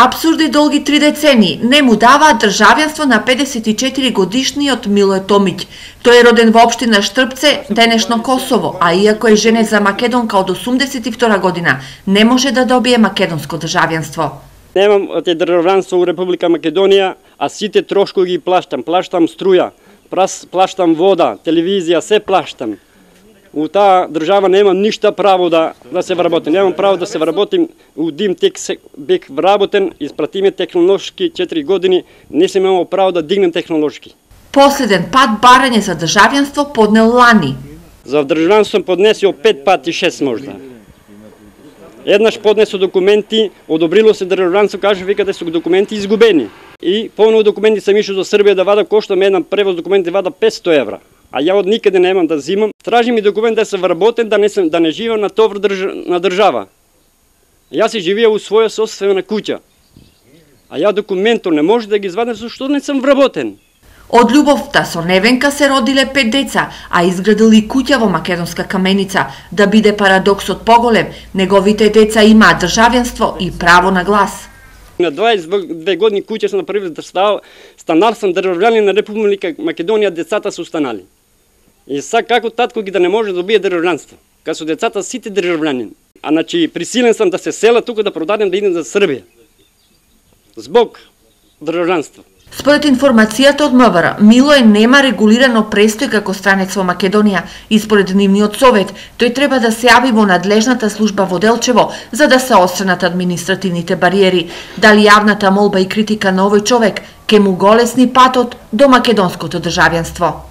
Апсурди долги 3 децении не му даваат државјанство на 54 годишниот Милој Томиќ. Тој е роден во општина Штрпце, денешно Косово, а иако е женет за македонка од 82 година, не може да добие македонско државјанство. Немам државјанство у Република Македонија, а сите трошкови ги плаштам. Плаштам струја, плаштам вода, телевизија, се плаштам. У таа држава немам ништа право да се вработам. Немам право да се вработим. У Димтек бек вработен, испратиме технолошки 4 години, не сум имал право да дигнем технолошки. Последен пат барање за државјанство поднел лани. За државјанство сум поднесил 5 пати, 6 можда. Еднаш поднесо документи, одобрило се државјанство, каже вика да се документи изгубени. И повно документи сам ишол за Србија да вада, кошта ме еден превоз документи вада 500 евра. А ја од никаде немам да зимам. Тражи ми документ да се вработен, да не живеам на товар на држава. Јас си живея у своја собствена куќа. А ја документот не може да ги извадам зашто не сум вработен. Од љубовта со Невенка се родиле 5 деца, а изградили куќа во македонска Каменица. Да биде парадоксот поголем, неговите деца имаат државјанство и право на глас. На 22 години куќа сум направил станар сум државјанин на Република Македонија, децата се устанали. И сега како татко ги да не може да добие државјанство, кога со децата сите државјанин. А значи присилен сум да се села тука да продадем да идем за Србија. Због државјанство. Според информацијата од МВР, Милој нема регулирано престој како странец во Македонија и според нивниот совет, тој треба да се јави во надлежната служба во Делчево за да се отстранат административните бариери. Дали јавната молба и критика на овој човек ке му голесни патот до македонското државјанство?